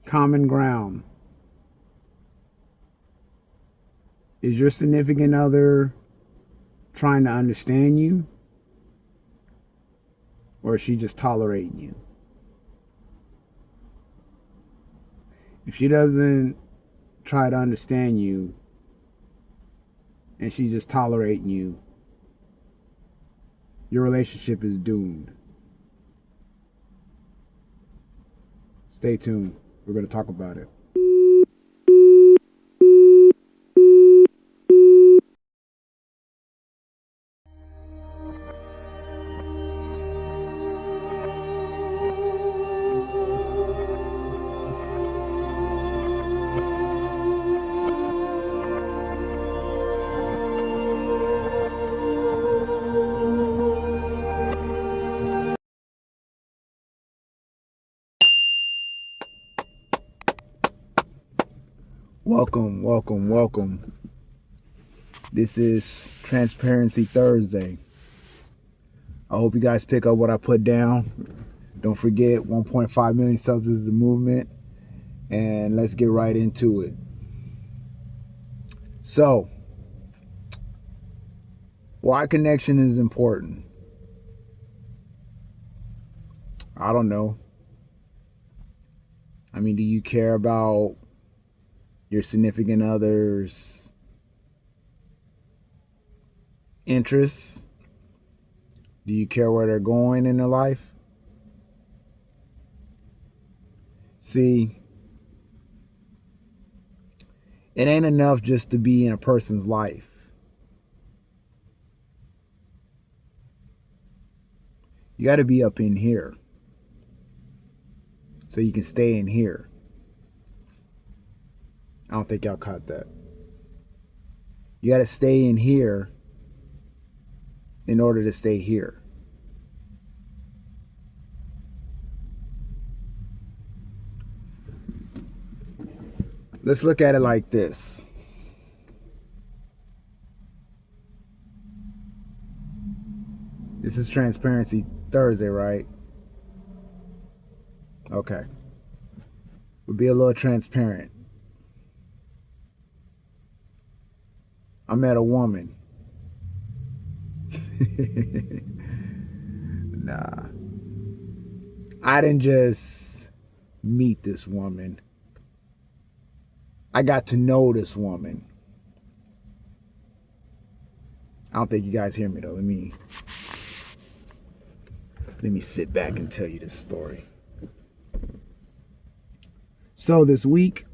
Common ground. Is your significant other trying to understand you? Or is she just tolerating you? If she doesn't try to understand you and she's just tolerating you, your relationship is doomed. Stay tuned. We're going to talk about it. Welcome, welcome, welcome. This is Transparency Thursday. I hope you guys pick up what I put down. Don't forget, 1.5 million subs is the movement. And let's get right into it. So, why connection is important? I don't know. I mean, do you care about your significant other's interests? Do you care where they're going in their life? See, it ain't enough just to be in a person's life. You got to be up in here so you can stay in here. I don't think y'all caught that. You got to stay in here in order to stay here. Let's look at it like this. This is Transparency Thursday, right? Okay. We'll be a little transparent. I met a woman. Nah. I didn't just meet this woman. I got to know this woman. I don't think you guys hear me though. Let me sit back and tell you this story. So this week,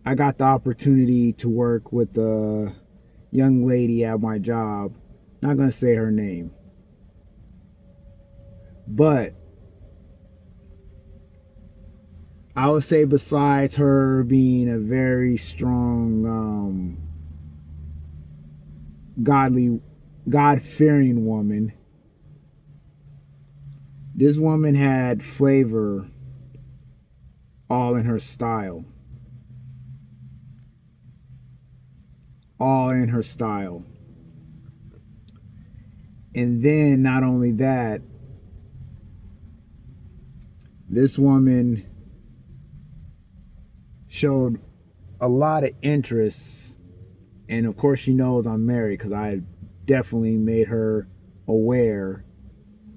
I got the opportunity to work with a young lady at my job. Not going to say her name. But I would say besides her being a very strong, God-fearing woman, this woman had flavor all in her style. All in her style. And then not only that, this woman showed a lot of interest. And of course she knows I'm married because I definitely made her aware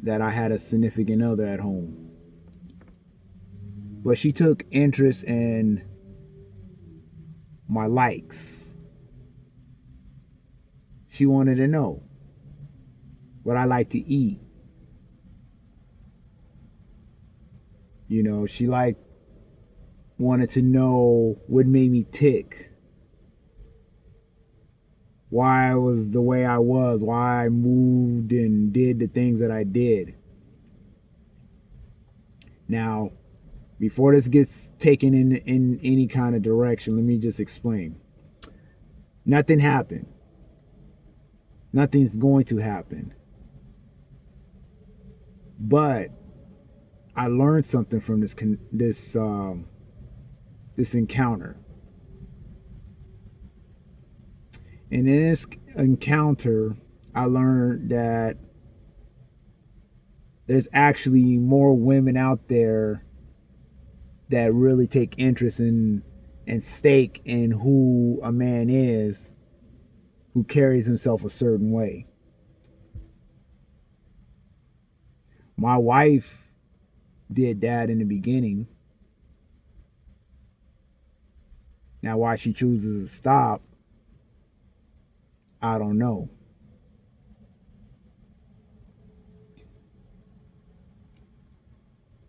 that I had a significant other at home. But she took interest in my likes. She wanted to know what I like to eat. You know, she wanted to know what made me tick. Why I was the way I was, why I moved and did the things that I did. Now, before this gets taken in any kind of direction, let me just explain. Nothing happened. Nothing's going to happen. But I learned something from this encounter. And in this encounter, I learned that there's actually more women out there that really take interest in and stake in who a man is who carries himself a certain way. My wife did that in the beginning. Now, why she chooses to stop, I don't know.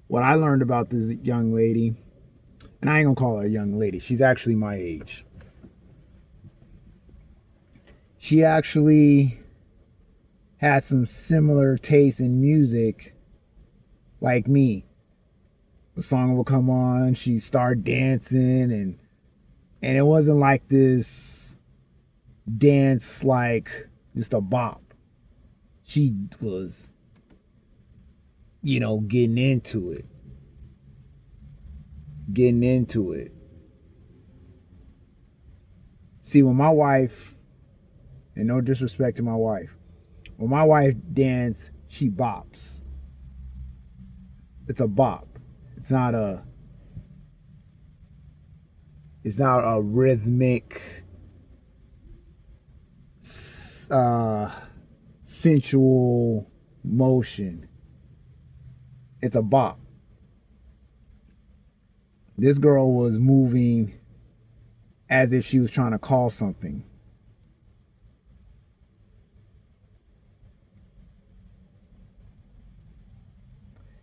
What I learned about this young lady, and I ain't gonna call her a young lady, she's actually my age. She actually had some similar tastes in music like me. The song would come on, she'd start dancing, and it wasn't like this dance like just a bop. She was, getting into it. Getting into it. See, when my wife, and no disrespect to my wife, when my wife dances, she bops. It's a bop. It's not a rhythmic, sensual motion. It's a bop. This girl was moving as if she was trying to call something.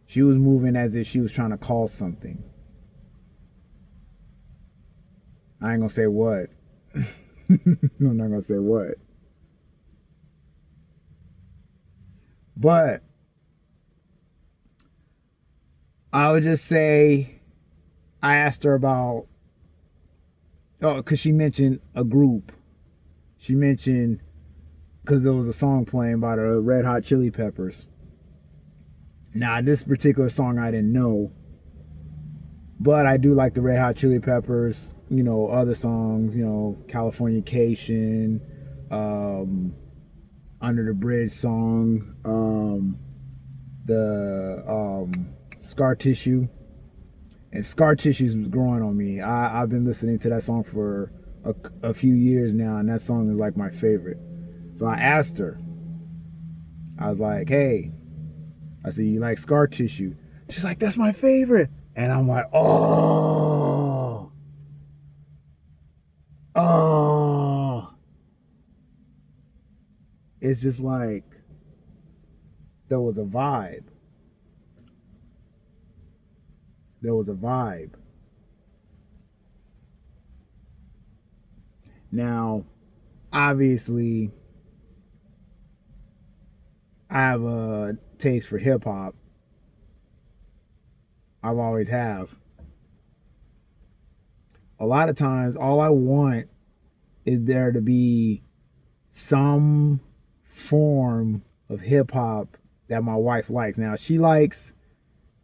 She was moving as if she was trying to call something. I ain't gonna say what. I'm not gonna say what. But I would just say, I asked her about, because she mentioned a group. She mentioned, because there was a song playing by the Red Hot Chili Peppers. Now, this particular song I didn't know, but I do like the Red Hot Chili Peppers, other songs, Californication, Under the Bridge song, the Scar Tissue. And Scar Tissue was growing on me. I've been listening to that song for a few years now, and that song is like my favorite. So I asked her, I was like, hey, I said, you like Scar Tissue? She's like, that's my favorite. And I'm like, oh. It's just like, there was a vibe. There was a vibe. Now, obviously, I have a taste for hip hop. I've always have. A lot of times, all I want is there to be some form of hip hop that my wife likes. Now, she likes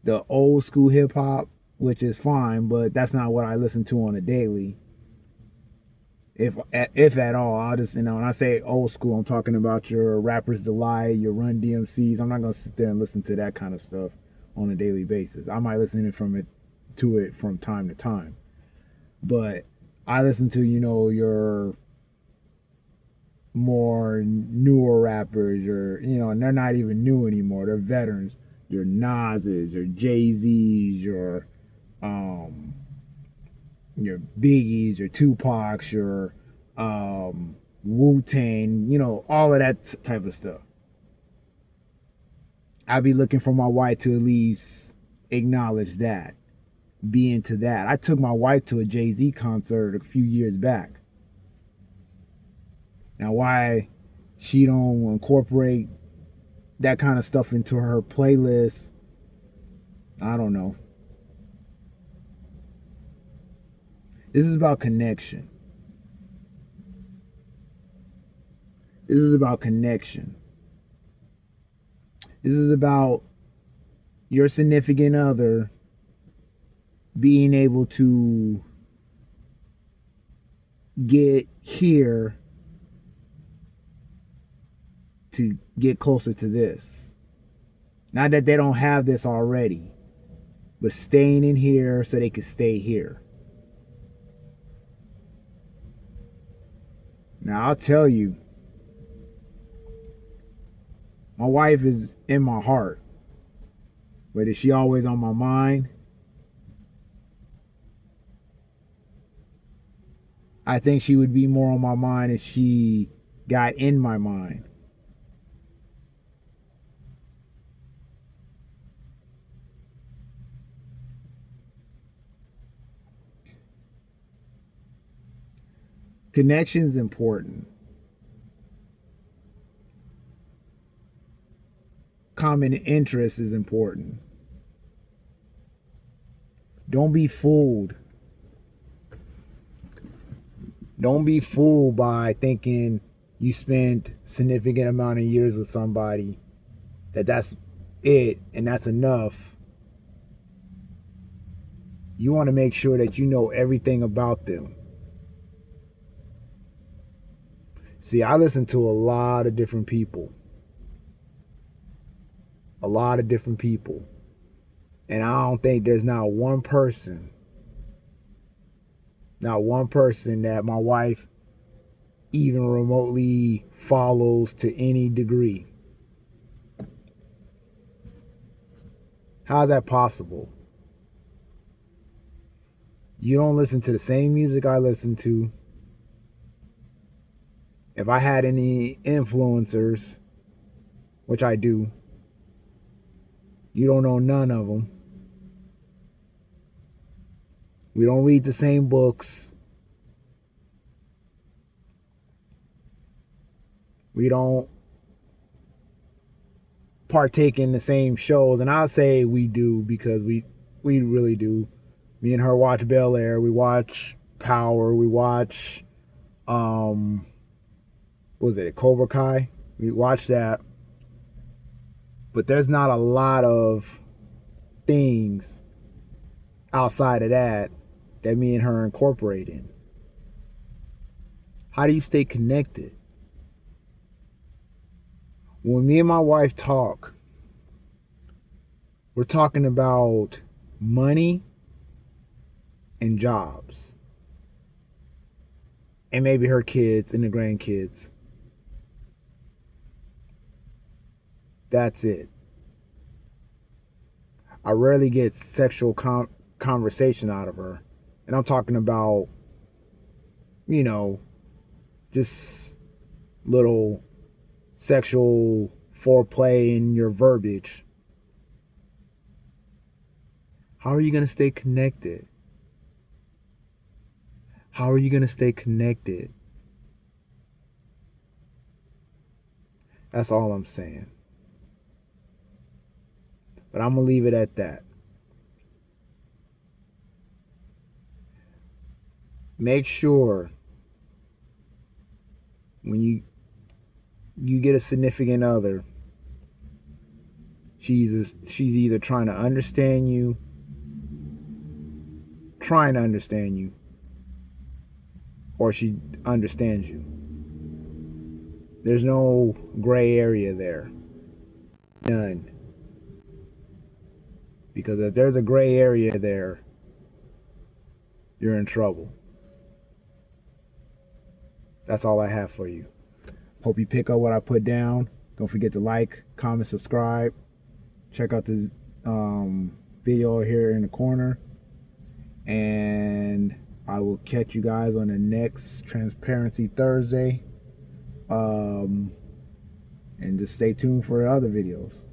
the old school hip hop, which is fine, but that's not what I listen to on a daily. If at all, I'll just, when I say old school, I'm talking about your Rappers Delight, your Run DMCs. I'm not gonna sit there and listen to that kind of stuff on a daily basis. I might listen to it from time to time, but I listen to your more newer rappers, and they're not even new anymore. They're veterans. Your Nas's, your Jay-Z's, your Biggies, your Tupacs, your Wu-Tang, all of that type of stuff. I'd be looking for my wife to at least acknowledge that, be into that. I took my wife to a Jay-Z concert a few years back. Now, why she don't incorporate that kind of stuff into her playlist, I don't know. This is about connection. This is about connection. This is about your significant other being able to get here to get closer to this. Not that they don't have this already, but staying in here so they could stay here. Now, I'll tell you, my wife is in my heart, but is she always on my mind? I think she would be more on my mind if she got in my mind. Connection is important. Common interest is important. Don't be fooled. Don't be fooled by thinking you spent significant amount of years with somebody, that's it and that's enough. You want to make sure that you know everything about them. See, I listen to a lot of different people. A lot of different people. And I don't think there's not one person that my wife even remotely follows to any degree. How is that possible? You don't listen to the same music I listen to. If I had any influencers, which I do, you don't know none of them. We don't read the same books. We don't partake in the same shows. And I'll say we do because we really do. Me and her watch Bel Air. We watch Power. We watch, what was it, Cobra Kai? We watch that. But there's not a lot of things outside of that me and her incorporate in. How do you stay connected? When me and my wife talk, we're talking about money and jobs. And maybe her kids and the grandkids. That's it. I rarely get sexual conversation out of her. And I'm talking about, just little sexual foreplay in your verbiage. How are you going to stay connected? How are you going to stay connected? That's all I'm saying. But I'm going to leave it at that. Make sure when you get a significant other, she's either trying to understand you, or she understands you. There's no gray area there. None. Because if there's a gray area there, you're in trouble. That's all I have for you. Hope you pick up what I put down. Don't forget to like, comment, subscribe. Check out the video here in the corner. And I will catch you guys on the next Transparency Thursday. And just stay tuned for other videos.